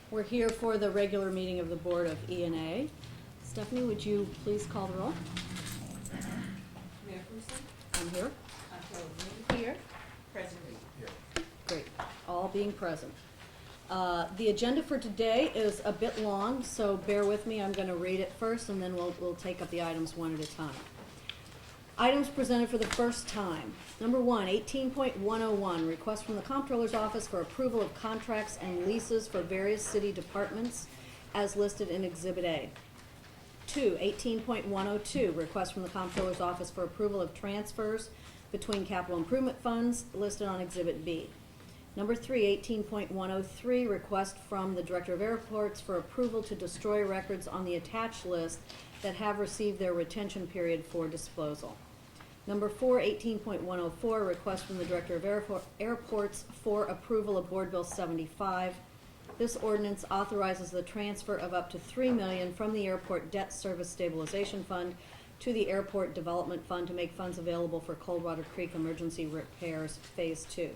We're here for the regular meeting of the Board of E&A. Stephanie, would you please call the roll? Mayor Person, I'm here. Untitled Here. President Reed. Great, all being present. The agenda for today is a bit long, so bear with me. I'm going to read it first, and then we'll take up the items one at a time. Items presented for the first time. Number 1, 18.101, request from the Comptroller's Office for approval of contracts and leases for various city departments as listed in Exhibit A. 2, 18.102, request from the Comptroller's Office for approval of transfers between capital improvement funds listed on Exhibit B. Number 3, 18.103, request from the Director of Airports for approval to destroy records on the attached list that have received their retention period for disposal. Number 4, 18.104, request from the Director of Airports for approval of Board Bill 75. This ordinance authorizes the transfer of up to $3 million from the Airport Debt Service Stabilization Fund to the Airport Development Fund to make funds available for Coldwater Creek Emergency Repairs Phase 2.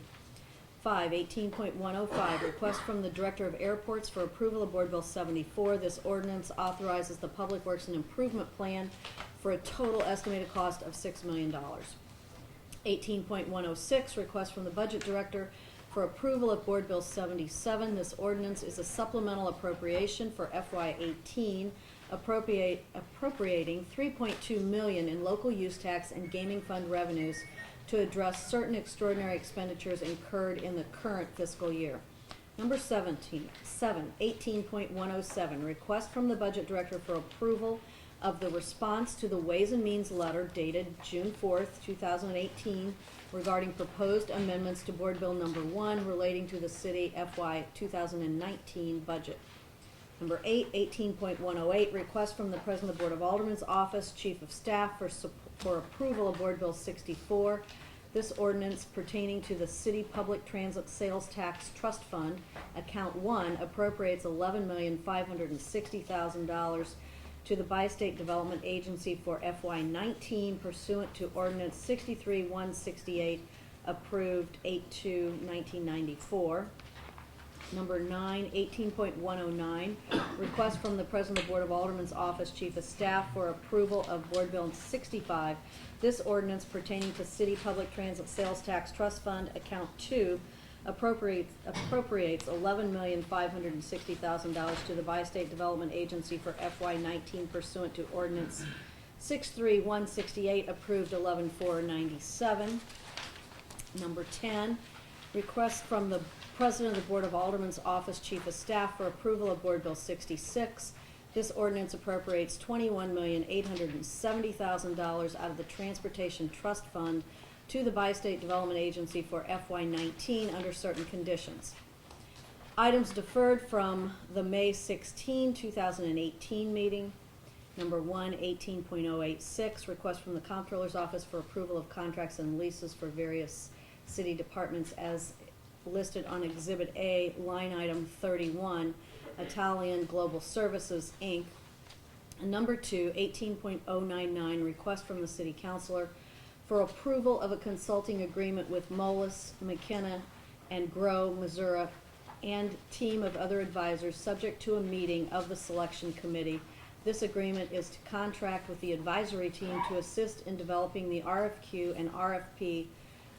5, 18.105, request from the Director of Airports for approval of Board Bill 74. This ordinance authorizes the Public Works and Improvement Plan for a total estimated cost of $6 million. 18.106, request from the Budget Director for approval of Board Bill 77. This ordinance is a supplemental appropriation for FY18, appropriating $3.2 million in local use tax and gaming fund revenues to address certain extraordinary expenditures incurred in the current fiscal year. Number 18.107, request from the Budget Director for approval of the response to the Ways and Means letter dated June 4th, 2018, regarding proposed amendments to Board Bill Number 1 relating to the City FY 2019 budget. Number 8, 18.108, request from the President of the Board of Aldermen's Office, Chief of Staff for approval of Board Bill 64. This ordinance pertaining to the City Public Transit Sales Tax Trust Fund, Account 1, appropriates $11,560,000 to the Bi-State Development Agency for FY19 pursuant to Ordinance 63-168, approved 8/2/1994. Number 9, 18.109, request from the President of the Board of Aldermen's Office, Chief of Staff for approval of Board Bill 65. This ordinance pertaining to City Public Transit Sales Tax Trust Fund, Account 2, appropriates $11,560,000 to the Bi-State Development Agency for FY19 pursuant to Ordinance 63-168, approved 11/4/97. Number 10, request from the President of the Board of Aldermen's Office, Chief of Staff for approval of Board Bill 66. This ordinance appropriates $21,870,000 out of the Transportation Trust Fund to the Bi-State Development Agency for FY19 under certain conditions. Items deferred from the May 16, 2018 meeting. Number 1, 18.086, request from the Comptroller's Office for approval of contracts and leases for various city departments as listed on Exhibit A, line item 31, Italian Global Services, Inc. And number 2, 18.099, request from the City Councilor for approval of a consulting agreement with Moelis, McKenna, and Grow, Missouri, and team of other advisors subject to a meeting of the Selection Committee. This agreement is to contract with the advisory team to assist in developing the RFQ and RFP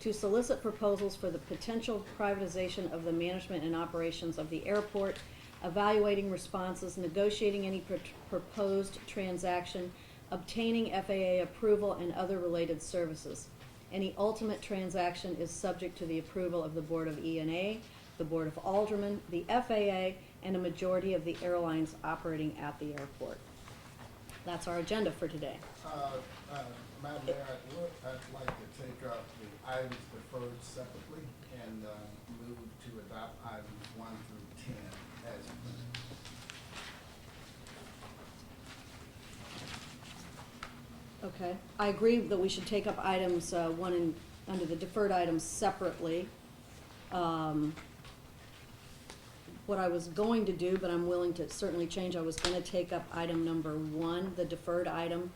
to solicit proposals for the potential privatization of the management and operations of the airport, evaluating responses, negotiating any proposed transaction, obtaining FAA approval, and other related services. Any ultimate transaction is subject to the approval of the Board of E&A, the Board of Aldermen, the FAA, and a majority of the airlines operating at the airport. That's our agenda for today. Madam Mayor, I'd like to take up the items deferred separately and move to adopt items 1 through 10 as presented. Okay, I agree that we should take up items 1 and under the deferred items separately. What I was going to do, but I'm willing to certainly change, I was going to take up item number 1, the deferred item.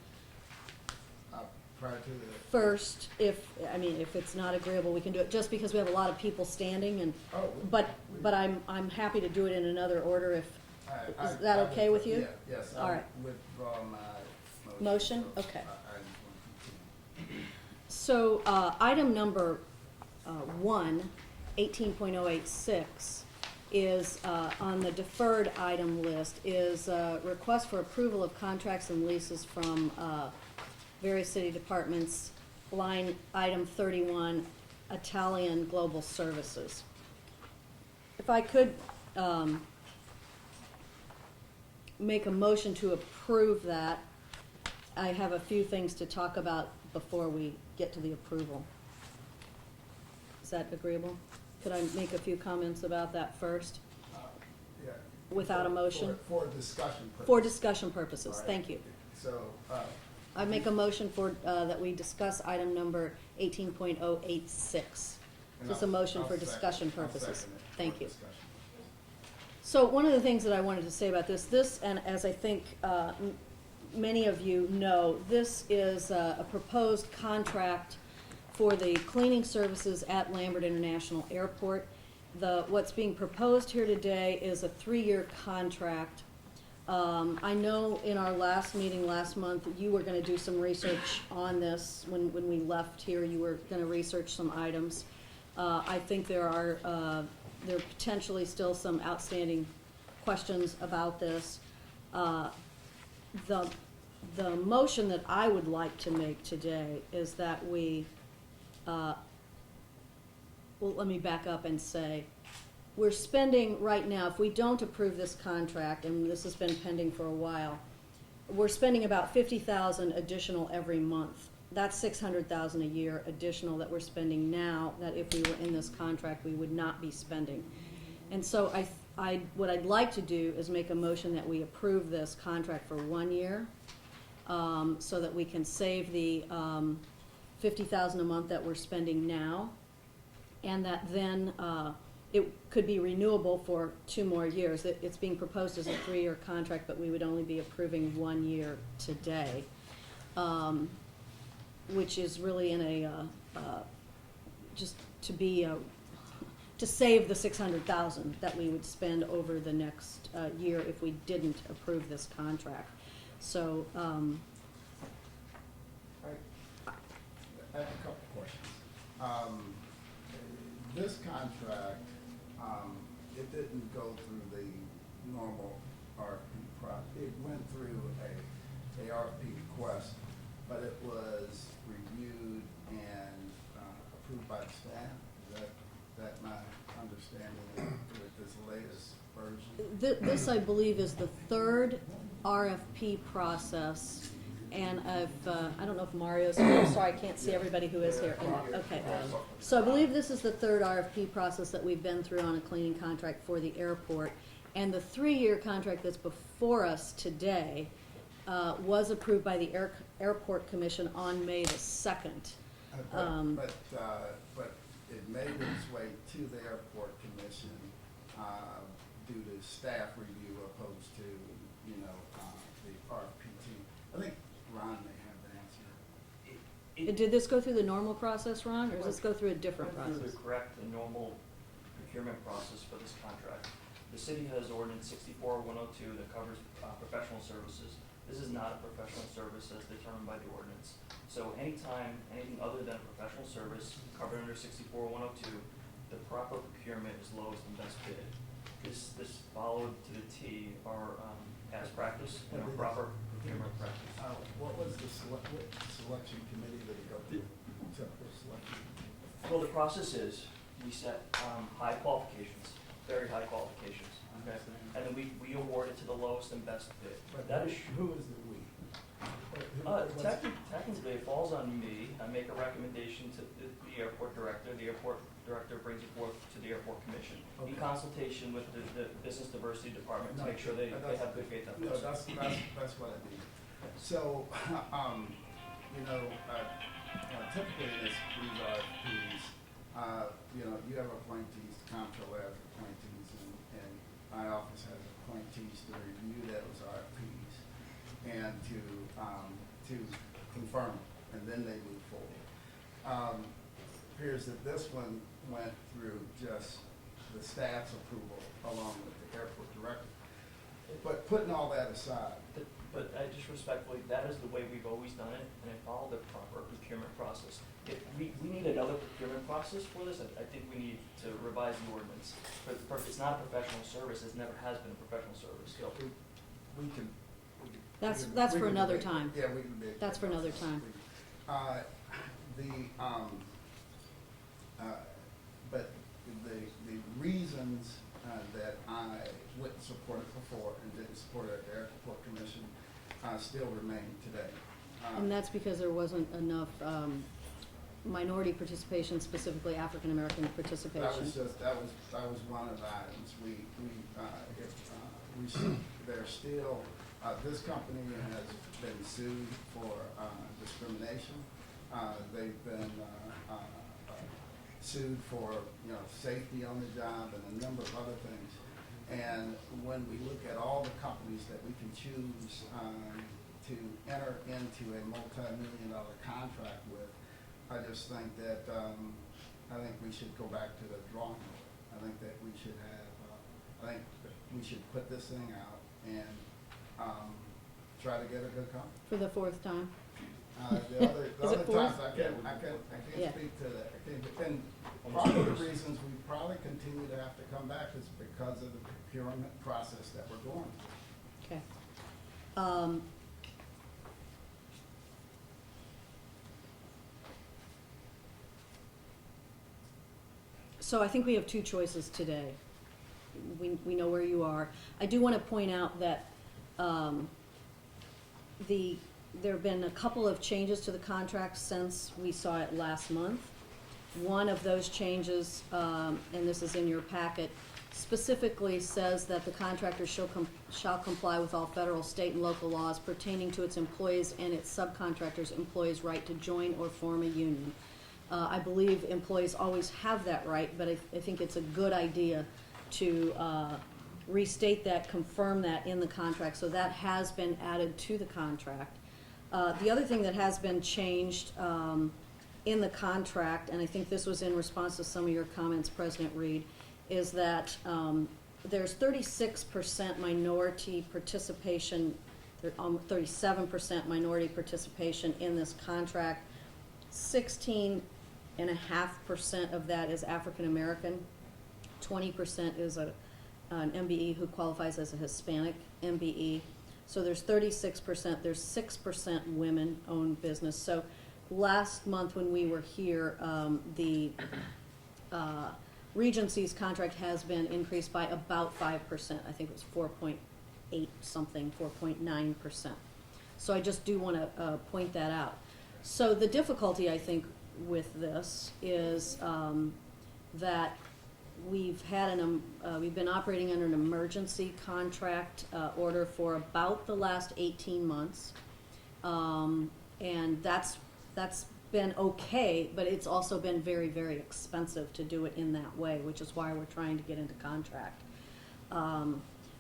prior to the? first, if it's not agreeable, we can do it, just because we have a lot of people standing and, Oh, but I'm happy to do it in another order if, is that I okay with you? Yeah, yes, All I right. withdraw my Motion? for, Okay. items 1 through 10. So, item number 18.086 is, on the deferred item list, is a request for approval of contracts and leases from various city departments, line item 31, Italian Global Services. If I could make a motion to approve that, I have a few things to talk about before we get to the approval. Is that agreeable? Could I make a few comments about that first? Yeah. Without a motion? For discussion purposes. For discussion purposes, All right. thank you. So, I make a motion for, that we discuss item number 18.086. Just a motion for discussion purposes. Thank you. So one of the things that I wanted to say about this, and as I think many of you know, this is a proposed contract for the cleaning services at Lambert International Airport. What's being proposed here today is a 3-year contract. I know in our last meeting last month, you were gonna do some research on this. When we left here, you were gonna research some items. I think there are potentially still some outstanding questions about this. The motion that I would like to make today is that we, well, let me back up and say, we're spending right now, if we don't approve this contract, and this has been pending for a while, we're spending about $50,000 additional every month. That's $600,000 a year additional that we're spending now, that if we were in this contract, we would not be spending. And so what I'd like to do is make a motion that we approve this contract for 1 year, so that we can save the $50,000 a month that we're spending now, and that then it could be renewable for 2 more years. It's being proposed as a 3-year contract, but we would only be approving 1 year today, which is really in a just to save the $600,000 that we would spend over the next year if we didn't approve this contract. So, I have a couple questions. This contract, it didn't go through the normal RFP process. It went through a RFP request, but it was reviewed and approved by the staff. Is that my understanding with this latest version? This, I believe, is the 3rd RFP process, and I don't know if Mario's here. I'm sorry, I can't see everybody who is here. Okay. So I believe this is the 3rd RFP process that we've been through on a cleaning contract for the airport. And the 3-year contract that's before us today was approved by the Airport Commission on May the 2nd. But it made its way to the Airport Commission due to staff review opposed to, the RFP team. I think Ron may have the answer. Did this go through the normal process, Ron, or does this go through a different Went through process? the correct and normal procurement process for this contract. The city has ordinance 64-102 that covers professional services. This is not a professional service as determined by the ordinance. So anytime anything other than a professional service covered under 64-102, the proper procurement is lowest and best bid. This followed to the T our past practice and our proper procurement practice. What was the selection committee that it go through? Selection. Well, the process is we set high qualifications, very high qualifications. Okay? And then we award it to the lowest and best bid. But That is who is the we? technically it falls on me. I make a recommendation to the airport director. The airport director brings it forth to the airport commission in Okay. consultation with the business diversity department to make sure they have good faith No, efforts. that's what I mean. So, typically in these RFPs, you have appointees, the comptroller has appointees, and my office has appointees to review those RFPs and to confirm and then they move forward. Appears that this one went through just the staff's approval along with the airport director. But putting all that aside, But I just respectfully, that is the way we've always done it, and I follow the proper procurement process. If we need another procurement process for this, I think we need to revise the ordinance. It's not a professional service, it never has been a professional service. you know, we can. That's we for can another debate. time. Yeah, we can debate. That's for another time. But the reasons that I wouldn't support it before and didn't support it at the airport commission still remain today. And that's because there wasn't enough minority participation, specifically African American participation. That was one of the items. There's still, this company has been sued for discrimination. They've been sued for, safety on the job and a number of other things. And when we look at all the companies that we can choose to enter into a multi-million-dollar contract with, I just think that I think we should go back to the drawing board. I think that we should have. I think we should put this thing out and try to get a good company. For the fourth time. The other Is it fourth? times I can't Yeah. speak to that. And part of the reasons we probably continue to have to come back is because of the procurement process that we're going through. Okay. So I think we have two choices today. We know where you are. I do want to point out that there have been a couple of changes to the contract since we saw it last month. One of those changes, and this is in your packet, specifically says that the contractor shall comply with all federal, state, and local laws pertaining to its employees and its subcontractors' employees' right to join or form a union. I believe employees always have that right, but I think it's a good idea to restate that, confirm that in the contract. So that has been added to the contract. The other thing that has been changed in the contract, and I think this was in response to some of your comments, President Reed, is that there's 36% minority participation, 37% minority participation in this contract. 16.5% of that is African American. 20% is an MBE who qualifies as a Hispanic MBE. So there's 36%. There's 6% women-owned business. So last month when we were here, the Regency's contract has been increased by about 5%. I think it was 4.8 something, 4.9%. So I just do want to point that out. So the difficulty, I think, with this is that we've been operating under an emergency contract order for about the last 18 months, and that's been okay, but it's also been very, very expensive to do it in that way, which is why we're trying to get into contract.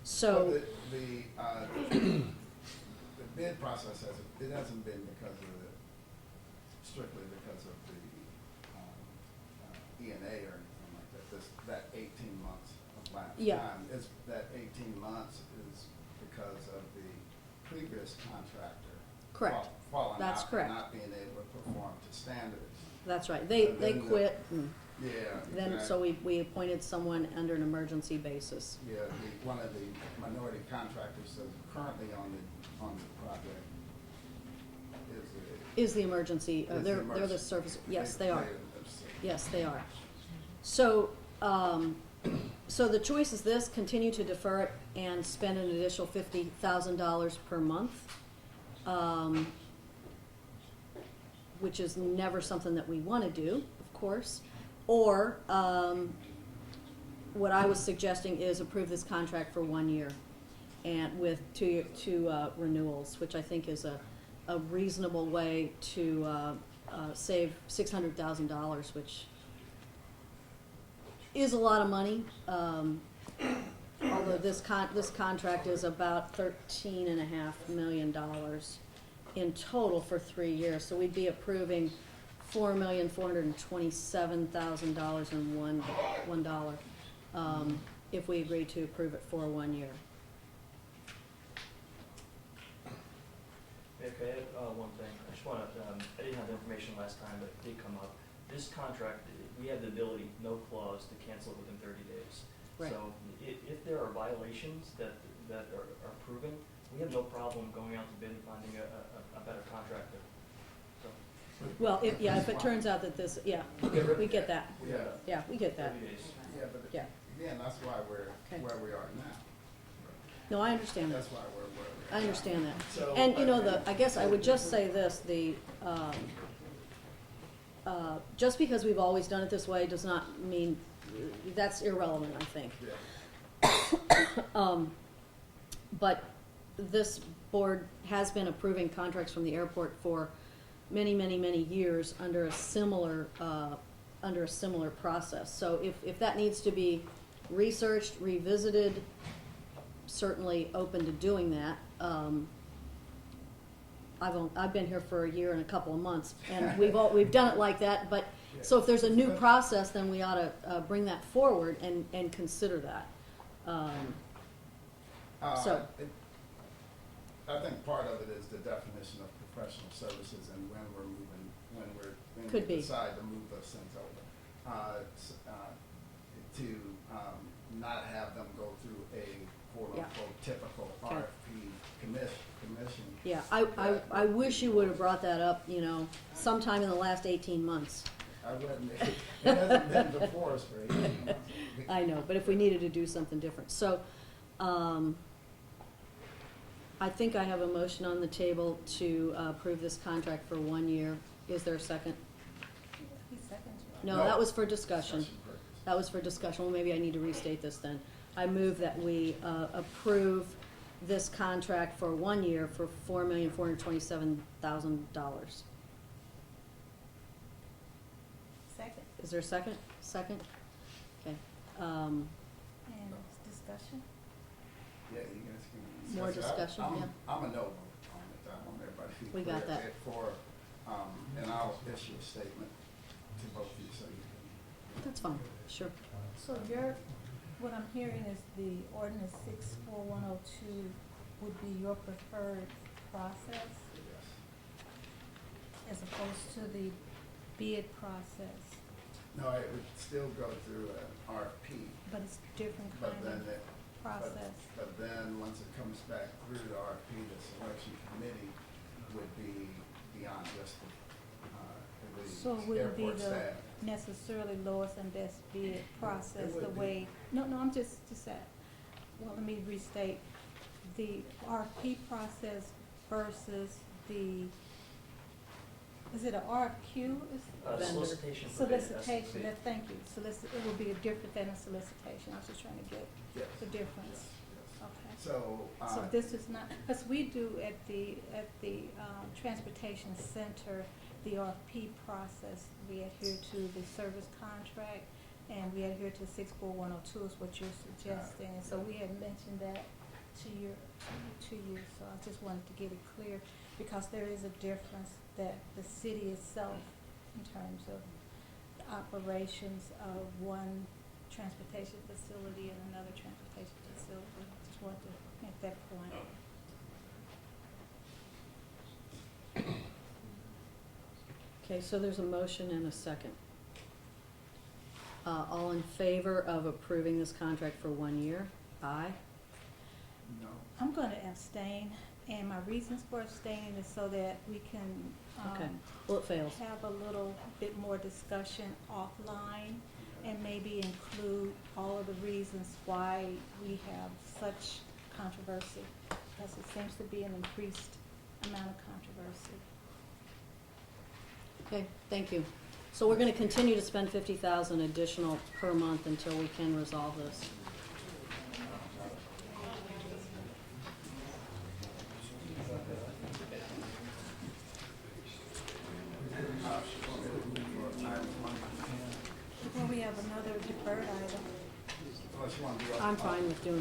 So the bid process hasn't been because of strictly because of the E&A or anything like that. That 18 months of last Yeah. time, that 18 months is because of the previous contractor. Correct. Falling That's out correct. and not being able to perform to standards. that's right. They And then quit. And Yeah. then exactly. so we appointed someone under an emergency basis. Yeah, one of the minority contractors that's currently on the project Is the emergency? is the They're the emergency. service. Yes, they are. They- Yes, they are. So, so the choice is this: continue to defer it and spend an additional $50,000 per month, which is never something that we want to do, of course. Or what I was suggesting is approve this contract for 1 year, and with two renewals, which I think is a reasonable way to save $600,000, which is a lot of money. Although this contract is about $13.5 million, in total for 3 years, so we'd be approving $4,427,000 and one dollar, if we agree to approve it for 1 year. Okay, one thing, I just wanna, I didn't have the information last time, but it did come up. This contract, we have the ability, no clause, to cancel it within 30 days. Right. So if there are violations that are proven, we have no problem going out to bid and finding a better contractor. So, Well, if it turns out that this, yeah, we get that, we have yeah, we get that. 30 days. Yeah, but Yeah. again, that's why we're Okay. where we are now. No, I understand that. That's why we're where we are. I understand that. So, And, you know, I guess I would just say this, just because we've always done it this way does not mean, that's irrelevant, I think. Yeah. But this board has been approving contracts from the airport for many, many, many years under a similar process. So if that needs to be researched, revisited, certainly open to doing that. I've been here for a year and a couple of months, and we've done it like that, but, so if there's a new process, then we ought to bring that forward and consider that. So- I think part of it is the definition of professional services and when Could we be. decide to move those things over. To not have them go through a quote-unquote typical Okay. RFP commission. Yeah, I wish you would have brought that up, you know, sometime in the last 18 months. I wouldn't, it hasn't been before us for 18 months. I know, but if we needed to do something different. So, I think I have a motion on the table to approve this contract for 1 year. Is there a second? No, that was for discussion. Purpose. That was for discussion. Well, maybe I need to restate this then. I move that we approve this contract for 1 year for $4,427,000. Second, Is there a second? Second? Okay. and discussion? Yeah, you guys can. More discuss it. discussion, I'm- yeah. I'm a no vote on it, I want everybody to be We clear. got that. And I'll issue a statement to both of you so you can. That's fine, sure. So what I'm hearing is the ordinance 64102 would be your preferred process Yes. as opposed to the bid process, No, it would still go through an RFP, but it's different but kind then of it, process. but then once it comes back through the RFP, the selection committee would be beyond just So it the wouldn't be airport the staff. necessarily lowest and best bid process the would be. way, no, I'm just that. Well, let me restate, the RFP process versus the, is it a RFQ? Vendor. Solicitation for bid, Solicitation, SFB. thank you, it would be different than a solicitation, I was just trying to get Yes. the difference, Yes. okay. So, So this is not, because we do at the transportation center, the RFP process, we adhere to the service contract, and we adhere to 64102 is what you're suggesting, and so we had mentioned that to you, so I just wanted to get it clear, because there is a difference that the city itself, in terms of the operations of one transportation facility and another transportation facility, just wanted to make that point. Okay, so there's a motion and a second. All in favor of approving this contract for 1 year? Aye. no, I'm going to abstain, and my reasons for abstaining is so that we can Okay, well, it fails. have a little bit more discussion offline, and maybe include all of the reasons why we have such controversy, because it seems to be an increased amount of controversy. Okay, thank you. So we're gonna continue to spend 50,000 additional per month until we can resolve this. Well, we have another deferred item. Unless you want to do. I'm fine with doing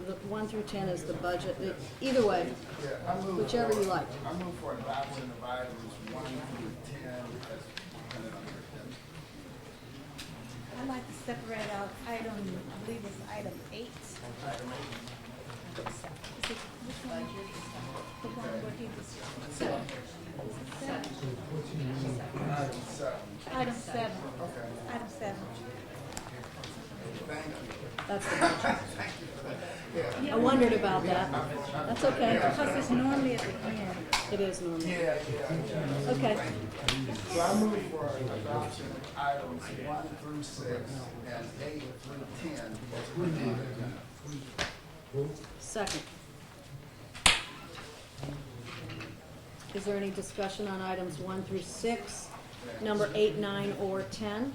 the 1 through 10 is the budget. Either way, Yeah, I move. whichever you like. I move for adoption of items 1 through 10 as printed on your agenda. I'd like to separate out item, I believe it's item 8. Item 8. Is it, which one? The one where he was, 7. Is it 7? Item 7. Item 7. Okay. Item 7. Thank you. That's the budget. Thank you for that. Yeah. I wondered about that. That's okay. Because it's normally at the end. It is normal. Yeah. Okay. So I move for adoption of items 1 through 6 and 8 through 10 as printed on the agenda. Second. Is there any discussion on items 1 through 6, number 8, 9, or 10?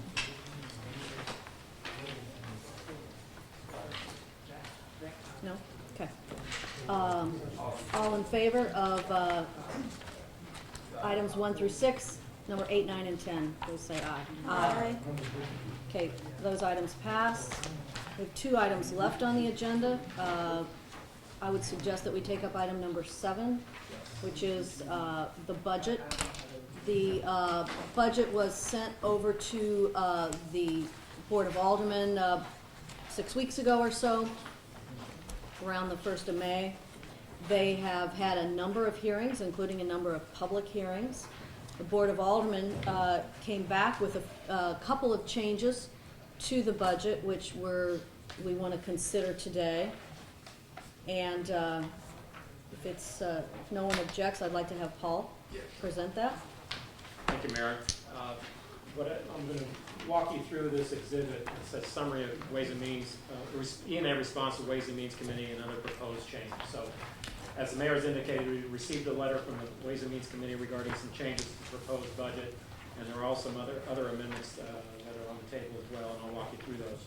No? Okay. All in favor of items 1 through 6, number 8, 9, and 10, please say aye. Aye. Okay, those items pass. We have 2 items left on the agenda. I would suggest that we take up item number 7, which is the budget. The budget was sent over to the Board of Aldermen 6 weeks ago or so, around the 1st of May. They have had a number of hearings, including a number of public hearings. The Board of Aldermen came back with a couple of changes to the budget, which we want to consider today. And if no one objects, I'd like to have Paul present that. Thank you, Mayor. I'm going to walk you through this exhibit. It says summary of Ways and Means, E&A response to Ways and Means Committee and other proposed changes. So, as the Mayor has indicated, we received a letter from the Ways and Means Committee regarding some changes to the proposed budget, and there are also some other amendments that are on the table as well, and I'll walk you through those.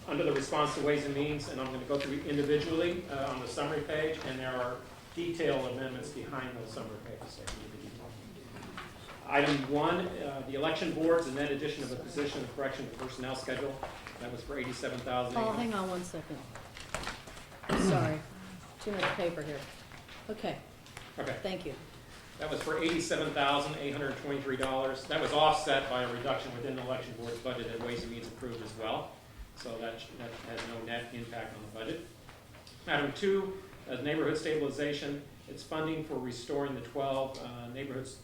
Under the response to Ways and Means, and I'm going to go through individually on the summary page, and there are detailed amendments behind those summary pages. Item 1, the election boards, a net addition of a position of correction to personnel schedule. That was for $87,000. Paul, hang on 1 second. Sorry, too much paper here. Okay, Okay. thank you. That was for $87,823. That was offset by a reduction within the election board's budget that Ways and Means approved as well. So that has no net impact on the budget. Item 2, neighborhood stabilization. It's funding for restoring the 12 neighborhoods,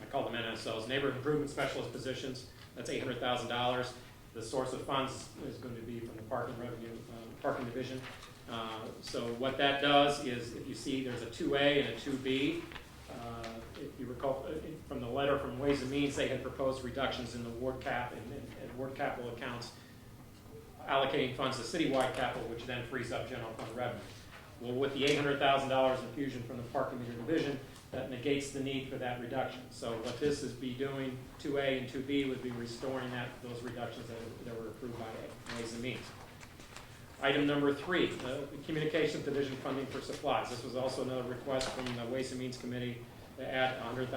I call them NSLs, neighborhood improvement specialist positions. That's $800,000. The source of funds is going to be from the parking parking division. So what that does is, if you see, there's a 2A and a 2B. If you recall from the letter from Ways and Means, they had proposed reductions in the ward cap and ward capital accounts, allocating funds to citywide capital, which then frees up general fund revenue. Well, with the $800,000 infusion from the parking meter division, that negates the need for that reduction. So what this is be doing, 2A and 2B, would be restoring those reductions that were approved by Ways and Means. Item number 3, the Communications Division funding for supplies. This was also another request from the Ways and Means Committee to add $100,000 to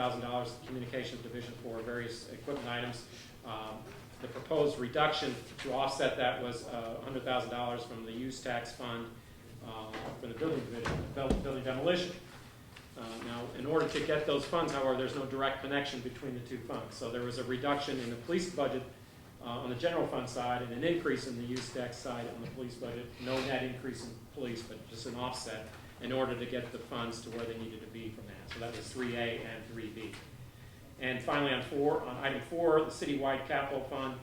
the Communications Division for various equipment items. The proposed reduction to offset that was $100,000 from the use tax fund for the building division, building demolition. Now, in order to get those funds, however, there's no direct connection between the two funds. So there was a reduction in the police budget on the general fund side and an increase in the use tax side on the police budget. No net increase in police, but just an offset in order to get the funds to where they needed to be from that. So that was 3A and 3B. And finally, on item 4, the citywide capital fund,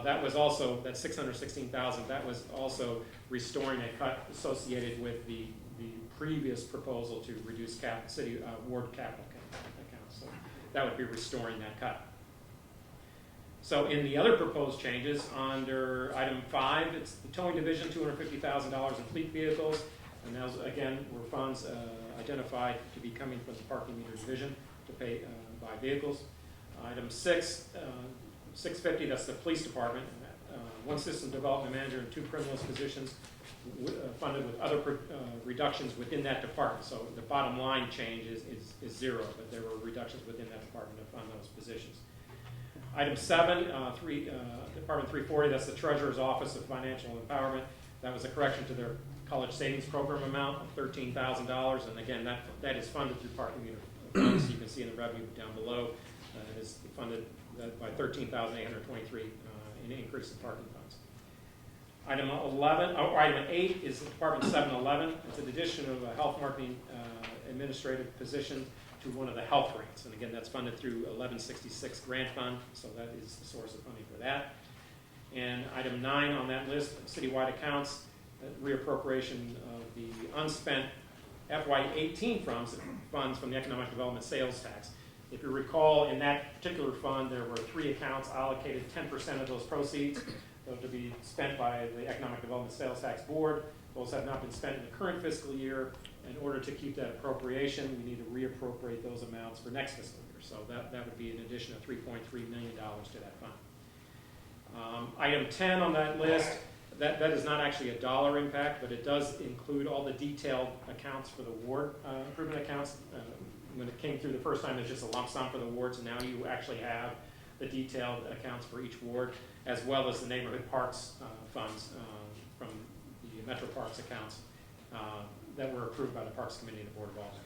that was also, that $616,000, that was also restoring a cut associated with the previous proposal to reduce city ward capital accounts. So that would be restoring that cut. So in the other proposed changes, under item 5, it's the towing division, $250,000 in fleet vehicles, and those again were funds identified to be coming from the parking meter division to pay buy vehicles. Item 6, $650,000, that's the police department, 1 system development manager and 2 criminalist positions funded with other reductions within that department. So the bottom line change is 0, but there were reductions within that department to fund those positions. Item 7, Department 340, that's the Treasurer's Office of Financial Empowerment. That was a correction to their college savings program amount of $13,000, and again, that is funded through parking meter funds. You can see in the revenue down below, it is funded by $13,823 in increase in parking funds. Item 8 is Department 711. It's an addition of a health marketing administrative position to one of the health grants, and again, that's funded through 1166 grant fund, so that is the source of funding for that. And item 9 on that list, citywide accounts, reappropriation of the unspent FY18 funds from the economic development sales tax. If you recall, in that particular fund, there were 3 accounts allocated 10% of those proceeds to be spent by the Economic Development Sales Tax Board. Those have not been spent in the current fiscal year. In order to keep that appropriation, we need to reappropriate those amounts for next fiscal year. So that would be an addition of $3.3 million to that fund. Item 10 on that list, that is not actually a dollar impact, but it does include all the detailed accounts for the ward improvement accounts. When it came through the first time, there's just a lump sum for the wards, and now you actually have the detailed accounts for each ward, as well as the neighborhood parks funds from the Metro Parks accounts that were approved by the Parks Committee and the Board of Aldermen.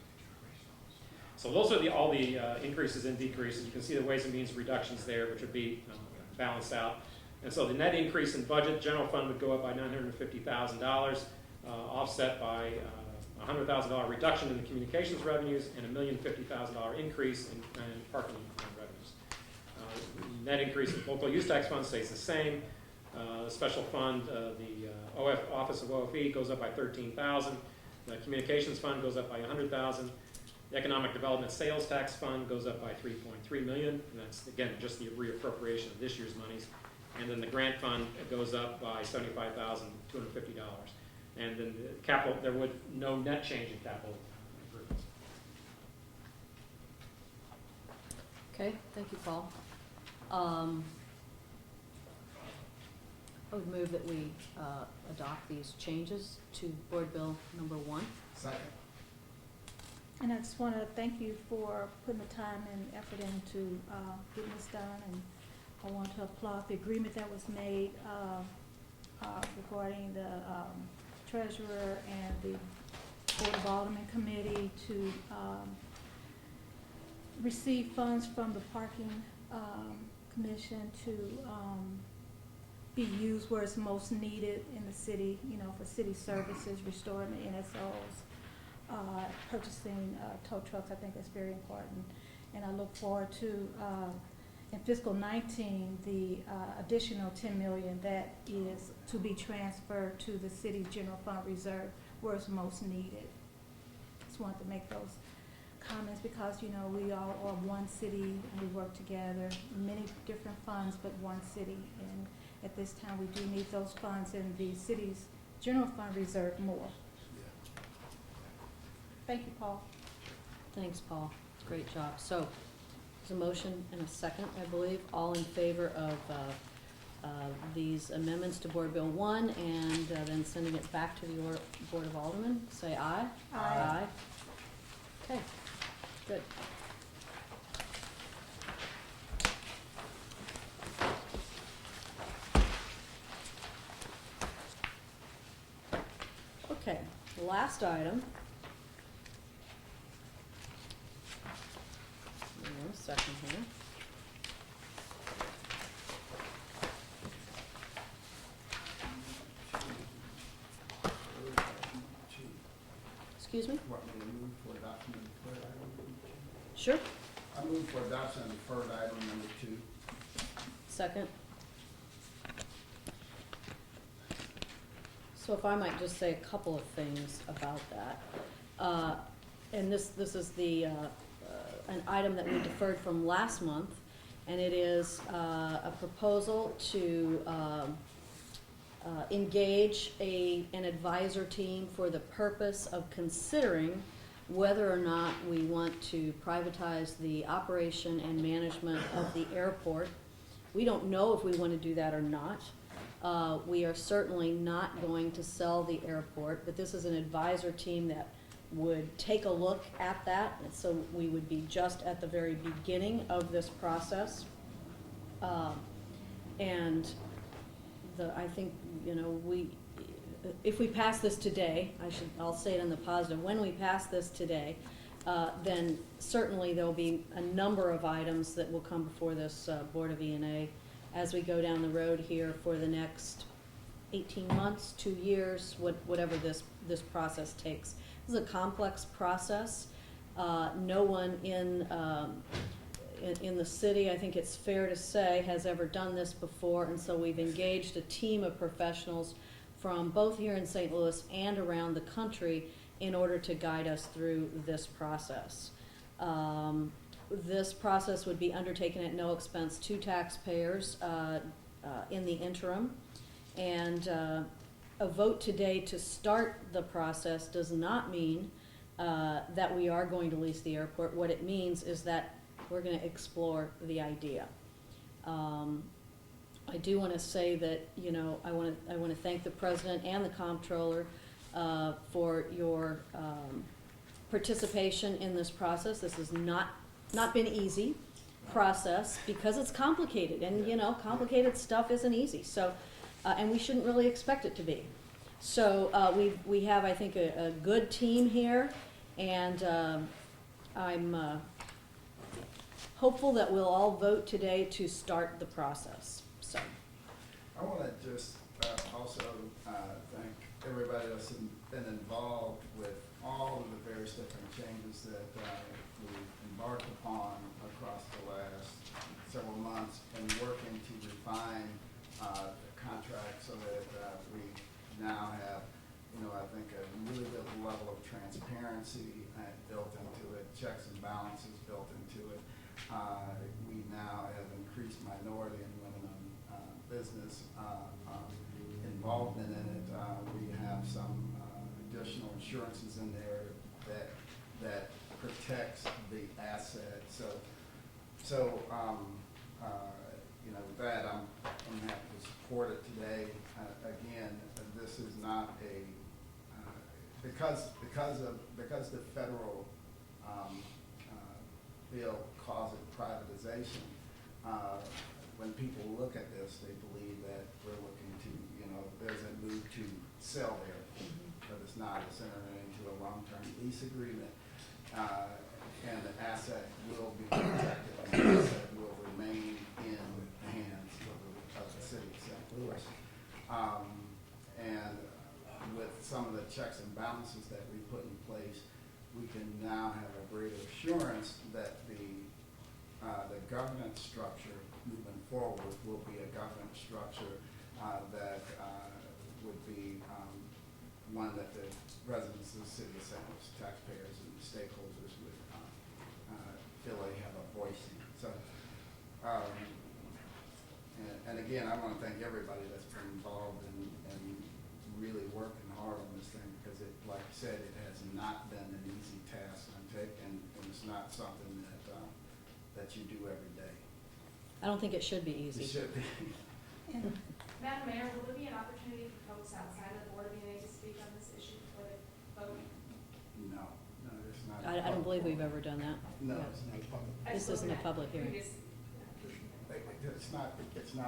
So those are all the increases and decreases. You can see the Ways and Means reductions there, which would be balanced out. And so the net increase in budget, general fund would go up by $950,000, offset by $100,000 reduction in the communications revenues and a $1,050,000 increase in parking revenues. Net increase in local use tax fund stays the same. The special fund, the Office of OFE goes up by $13,000. The communications fund goes up by $100,000. The economic development sales tax fund goes up by $3.3 million. And that's again just the reappropriation of this year's monies. And then the grant fund goes up by $75,250. And then the capital, there would no net change in capital improvements. Okay, thank you, Paul. I would move that we adopt these changes to Board Bill number 1. Second. And I just want to thank you for putting the time and effort into getting this done, and I want to applaud the agreement that was made regarding the treasurer and the Board of Aldermen committee to receive funds from the parking commission to be used where it's most needed in the city, for city services, restoring the NSOs, purchasing tow trucks. I think that's very important. And I look forward to, in fiscal 19, the additional $10 million that is to be transferred to the city's general fund reserve where it's most needed. Just wanted to make those comments because, we all are one city and we work together, many different funds, but one city. And at this time, we do need those funds in the city's general fund reserve more. Thank you, Paul. Thanks, Paul. Great job. So, there's a motion and a second, I believe. All in favor of these amendments to Board Bill 1 and then sending it back to the Board of Aldermen, say aye. Aye. Okay, good. Okay, last item. Hang on a second here. Excuse me? Want me to move for adoption of the third item? Sure. I move for adoption of the third item number 2. Second. So if I might just say a couple of things about that. And this is an item that we deferred from last month, and it is a proposal to engage an advisor team for the purpose of considering whether or not we want to privatize the operation and management of the airport. We don't know if we want to do that or not. We are certainly not going to sell the airport, but this is an advisor team that would take a look at that, and so we would be just at the very beginning of this process. And I think, if we pass this today, I'll say it in the positive, when we pass this today, then certainly there'll be a number of items that will come before this Board of E&A as we go down the road here for the next 18 months, 2 years, whatever this process takes. This is a complex process. No one in the city, I think it's fair to say, has ever done this before, and so we've engaged a team of professionals from both here in St. Louis and around the country in order to guide us through this process. This process would be undertaken at no expense to taxpayers in the interim, and a vote today to start the process does not mean that we are going to lease the airport. What it means is that we're going to explore the idea. I do want to say that, I want to thank the President and the Comptroller for your participation in this process. This has not been easy process because it's complicated, and complicated stuff isn't easy. So, and we shouldn't really expect it to be. So we have, I think, a good team here, and I'm hopeful that we'll all vote today to start the process. So, I want to just also thank everybody that's been involved with all of the various different changes that we've embarked upon across the last several months and working to refine the contract so that we now have, I think a really good level of transparency built into it, checks and balances built into it. We now have increased minority and women business involvement in it. We have some additional insurances in there that protects the asset. So with that, I'm happy to support it today. Again, this is not a because the federal bill calls it privatization. When people look at this, they believe that we're looking to, there's a move to sell there, but it's not. It's entering into a long-term lease agreement, and the asset will be protected, and the asset will remain in the hands of the city of St. Louis. And with some of the checks and balances that we put in place, we can now have a greater assurance that the governance structure moving forward will be a governance structure that would be one that the residents of the city of St. Louis, taxpayers and stakeholders would feel they have a voice in. So, and again, I want to thank everybody that's been involved and really working hard on this thing, because it, like I said, it has not been an easy task to take, and it's not something that you do every day. I don't think it should be easy. It should be. Madam Mayor, will there be an opportunity for folks outside of the Board of E&A to speak on this issue before they vote? No, it's not. I don't believe we've ever done that. No, Yeah. it's not a public. This isn't a public hearing. It's not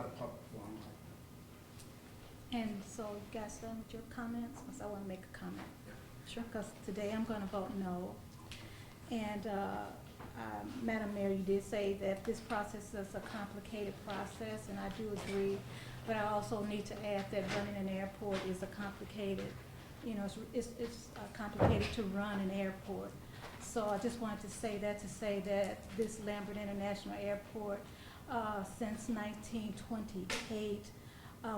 a public forum. And so you guys done with your comments? Because I want to make a comment. Sure. Because today I'm going to vote no. And Madam Mayor, you did say that this process is a complicated process, and I do agree. But I also need to add that running an airport is a complicated, it's complicated to run an airport. So I just wanted to say that this Lambert International Airport, since 1928,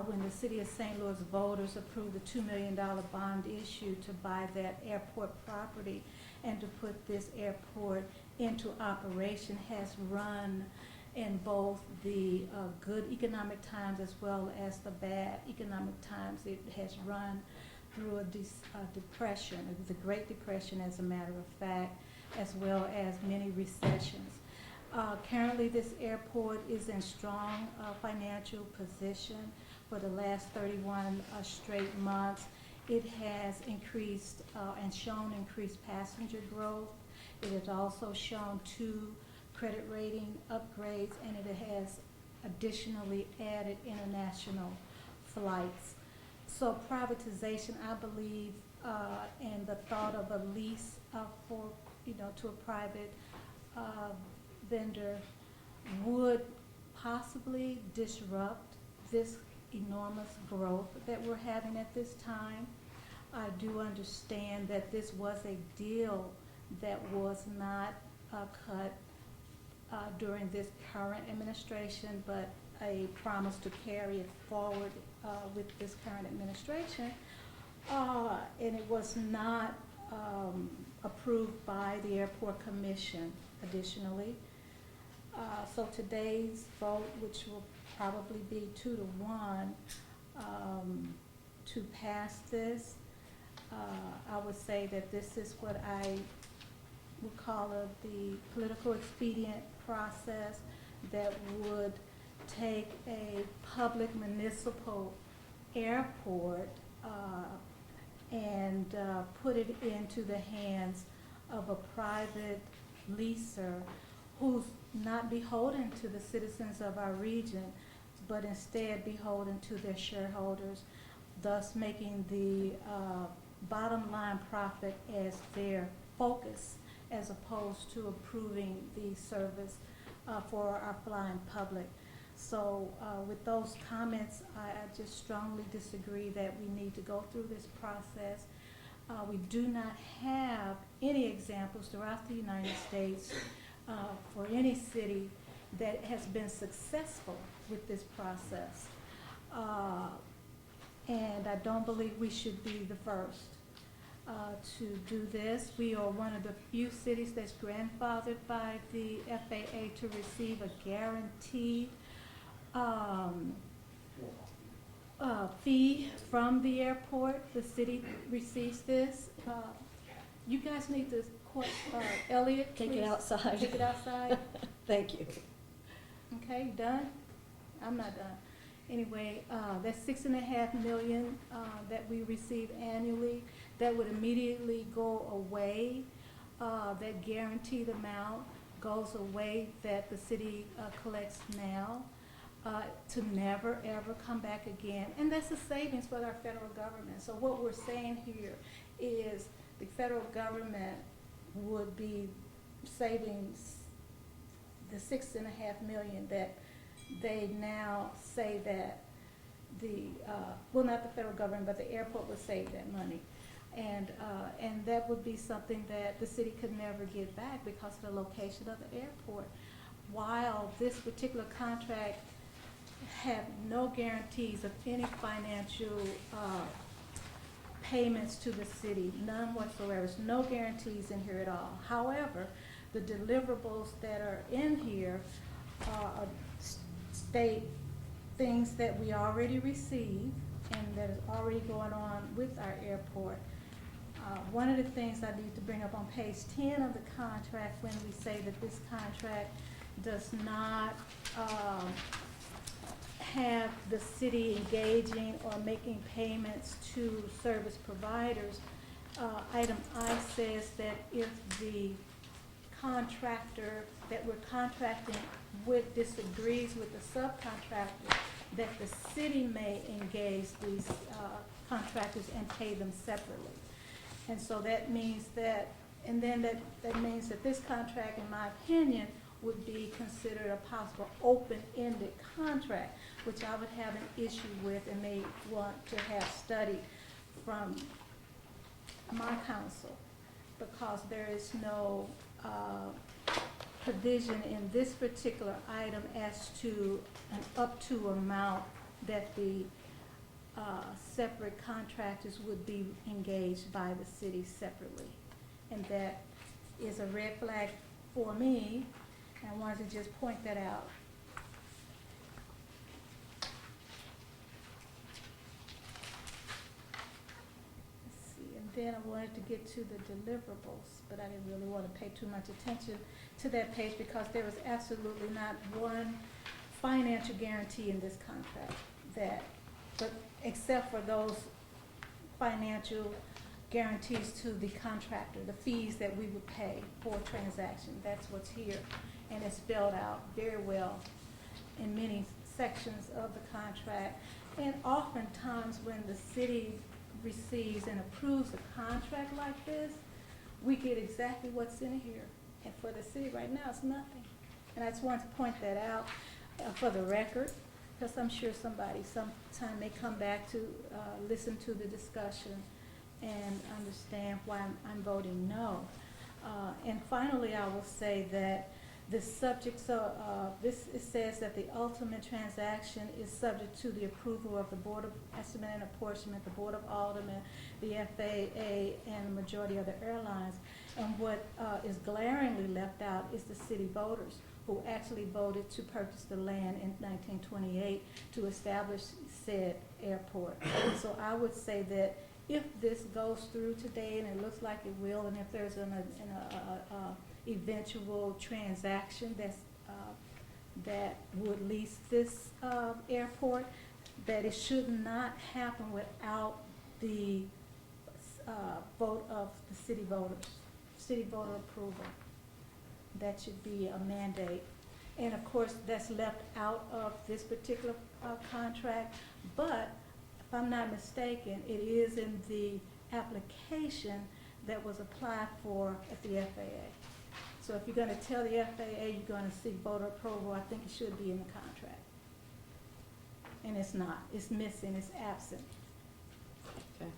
when the city of St. Louis voters approved a $2 million bond issue to buy that airport property and to put this airport into operation, has run in both the good economic times as well as the bad economic times. It has run through a depression. It was a Great Depression, as a matter of fact, as well as many recessions. Currently, this airport is in strong financial position. For the last 31 straight months, it has increased and shown increased passenger growth. It has also shown 2 credit rating upgrades, and it has additionally added international flights. So privatization, I believe, and the thought of a lease for, to a private vendor would possibly disrupt this enormous growth that we're having at this time. I do understand that this was a deal that was not cut during this current administration, but a promise to carry it forward with this current administration. And it was not approved by the Airport Commission additionally. So today's vote, which will probably be 2-1 to pass this, I would say that this is what I would call the political expedient process that would take a public municipal airport and put it into the hands of a private leaser who's not beholden to the citizens of our region, but instead beholden to their shareholders, thus making the bottom line profit as their focus, as opposed to improving the service for our flying public. So with those comments, I just strongly disagree that we need to go through this process. We do not have any examples throughout the United States for any city that has been successful with this process. And I don't believe we should be the first to do this. We are one of the few cities that's grandfathered by the FAA to receive a guaranteed fee from the airport. The city receives this. You guys need to, Elliot, Take please. it outside. Take it outside. Thank you. Okay, you done? I'm not done. Anyway, that's $6.5 million that we receive annually. That would immediately go away. That guaranteed amount goes away that the city collects now to never ever come back again. And that's a savings for our federal government. So what we're saying here is the federal government would be saving the $6.5 million that they now say that the, well, not the federal government, but the airport would save that money. And that would be something that the city could never get back because of the location of the airport. While this particular contract had no guarantees of any financial payments to the city, none whatsoever. There's no guarantees in here at all. However, the deliverables that are in here state things that we already received and that is already going on with our airport. One of the things I need to bring up on page 10 of the contract, when we say that this contract does not have the city engaging or making payments to service providers, item I says that if the contractor that we're contracting with disagrees with the subcontractor, that the city may engage these contractors and pay them separately. And so that means that, and then that means that this contract, in my opinion, would be considered a possible open-ended contract, which I would have an issue with and may want to have studied from my counsel, because there is no provision in this particular item as to an up-to amount that the separate contractors would be engaged by the city separately. And that is a red flag for me, and I wanted to just point that out. Let's see, and then I wanted to get to the deliverables, but I didn't really want to pay too much attention to that page because there was absolutely not one financial guarantee in this contract but except for those financial guarantees to the contractor, the fees that we would pay for a transaction. That's what's here, and it's spelled out very well in many sections of the contract. And oftentimes when the city receives and approves a contract like this, we get exactly what's in here. And for the city right now, it's nothing. And I just wanted to point that out for the record, because I'm sure somebody sometime may come back to listen to the discussion and understand why I'm voting no. And finally, I will say that the subject, it says that the ultimate transaction is subject to the approval of the Board of Estimate and Apportionment, the Board of Aldermen, the FAA, and the majority of the airlines. And what is glaringly left out is the city voters, who actually voted to purchase the land in 1928 to establish said airport. So I would say that if this goes through today, and it looks like it will, and if there's an eventual transaction that would lease this airport, that it should not happen without the vote of the city voters, city voter approval. That should be a mandate. And of course, that's left out of this particular contract, but if I'm not mistaken, it is in the application that was applied for at the FAA. So if you're gonna tell the FAA you're gonna seek voter approval, I think it should be in the contract. And it's not, it's missing, it's absent. Okay.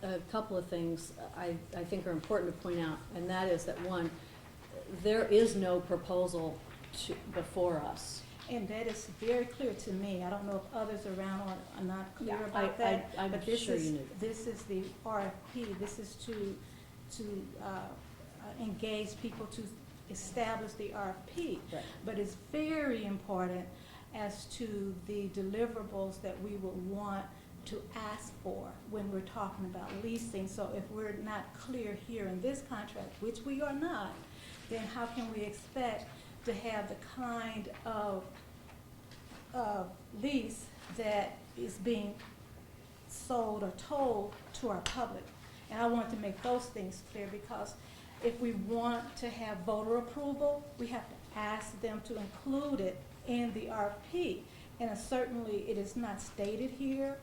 A couple of things I think are important to point out, and that is that, one, there is no proposal before us. And that is very clear to me. I don't know if others around are not clear Yeah, about that. I'm but this sure is, you knew that. This is the RFP. This is to engage people to establish the RFP. Right. But it's very important as to the deliverables that we will want to ask for when we're talking about leasing. So if we're not clear here in this contract, which we are not, then how can we expect to have the kind of lease that is being sold or told to our public? And I want to make those things clear, because if we want to have voter approval, we have to ask them to include it in the RFP. And certainly it is not stated here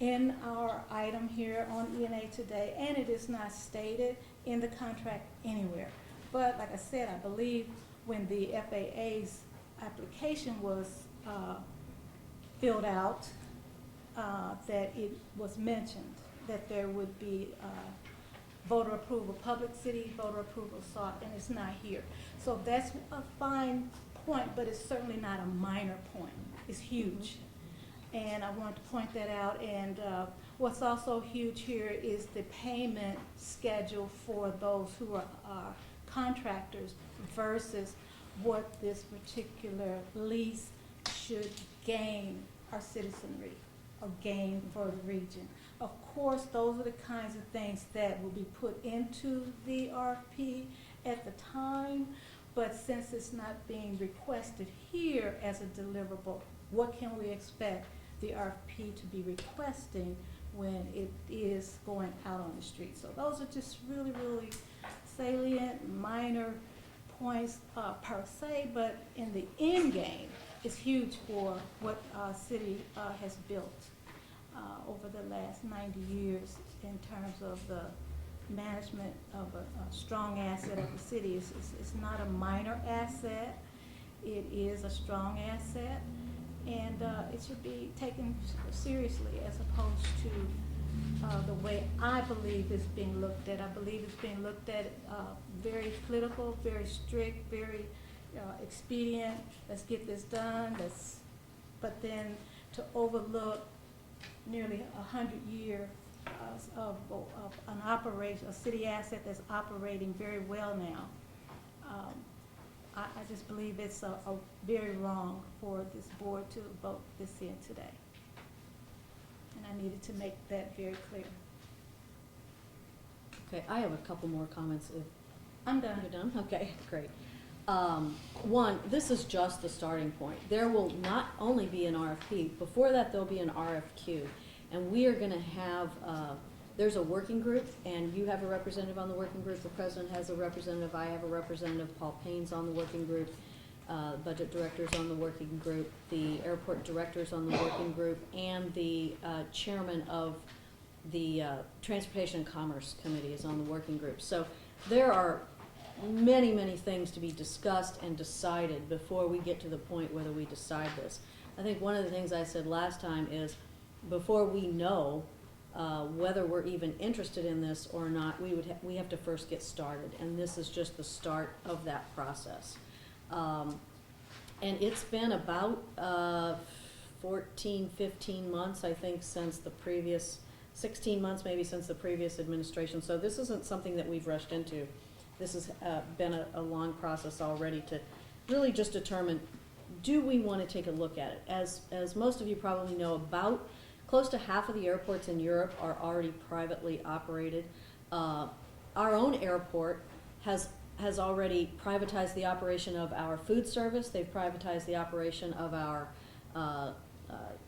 in our item here on ENA today, and it is not stated in the contract anywhere. But like I said, I believe when the FAA's application was filled out, that it was mentioned that there would be voter approval, public city voter approval sought, and it's not here. So that's a fine point, but it's certainly not a minor point. It's huge. And I want to point that out. And what's also huge here is the payment schedule for those who are contractors versus what this particular lease should gain our citizenry or gain for the region. Of course, those are the kinds of things that will be put into the RFP at the time, but since it's not being requested here as a deliverable, what can we expect the RFP to be requesting when it is going out on the street? So those are just really, really salient, minor points per se, but in the end game, it's huge for what city has built over the last 90 years in terms of the management of a strong asset of the city. It's not a minor asset. It is a strong asset, and it should be taken seriously as opposed to the way I believe it's being looked at. I believe it's being looked at very political, very strict, very expedient. Let's get this done. But then to overlook nearly 100-year of an operation, a city asset that's operating very well now. I just believe it's a very wrong for this board to vote this in today. And I needed to make that very clear. Okay, I have a couple more comments. I'm done. You're done? Okay, great. One, this is just the starting point. There will not only be an RFP, before that there'll be an RFQ. And we are gonna have, there's a working group, and you have a representative on the working group, the president has a representative, I have a representative, Paul Payne's on the working group. budget director's on the working group, the airport director's on the working group, and the chairman of the Transportation and Commerce Committee is on the working group. So there are many, many things to be discussed and decided before we get to the point whether we decide this. I think one of the things I said last time is before we know whether we're even interested in this or not, we have to first get started, and this is just the start of that process. And it's been about 14, 15 months, I think, since the previous, 16 months maybe since the previous administration. So this isn't something that we've rushed into. This has been a long process already to really just determine, do we want to take a look at it? As most of you probably know, about close to half of the airports in Europe are already privately operated. Our own airport has already privatized the operation of our food service. They've privatized the operation of our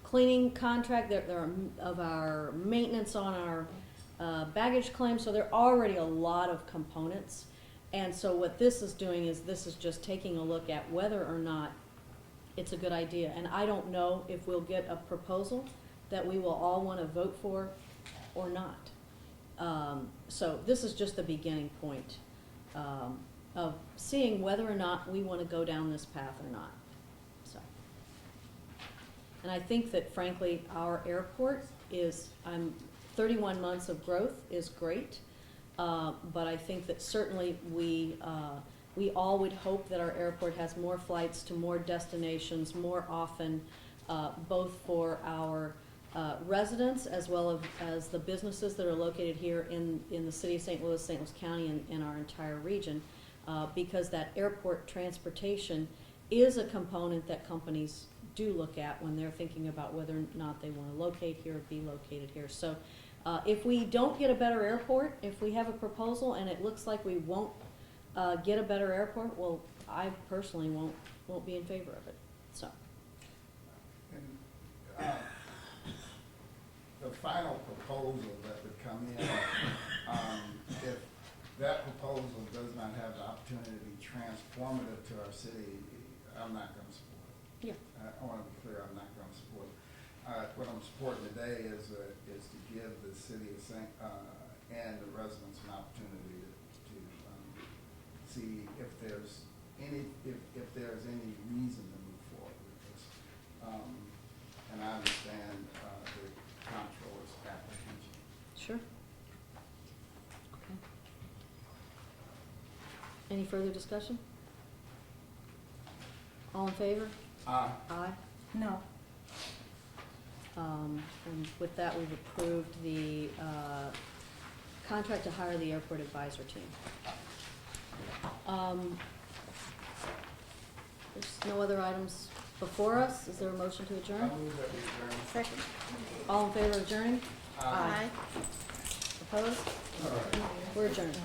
cleaning contract, of our maintenance on our baggage claim. So there are already a lot of components. And so what this is doing is this is just taking a look at whether or not it's a good idea. And I don't know if we'll get a proposal that we will all want to vote for or not. So this is just the beginning point of seeing whether or not we want to go down this path or not. So, and I think that frankly our airport is 31 months of growth is great, but I think that certainly we all would hope that our airport has more flights to more destinations more often, both for our residents as well as the businesses that are located here in the city of St. Louis County, and in our entire region, because that airport transportation is a component that companies do look at when they're thinking about whether or not they want to locate here or be located here. So if we don't get a better airport, if we have a proposal and it looks like we won't get a better airport, well, I personally won't be in favor of it. So. And, the final proposal that would come in, if that proposal does not have the opportunity to be transformative to our city, I'm not going to support it. Yeah. I want to be clear, I'm not going to support it. What I'm supporting today is to give the city of and the residents an opportunity to see if there's any reason to move forward with this. And I understand the comptroller's apprehension. Sure. Okay. Any further discussion? All in favor? Aye. No. And with that, we've approved the contract to hire the airport advisor team. There's no other items before us. Is there a motion to I adjourn? move that we adjourn. Second. All in favor of adjourning? Aye. Opposed? All right. We're adjourned.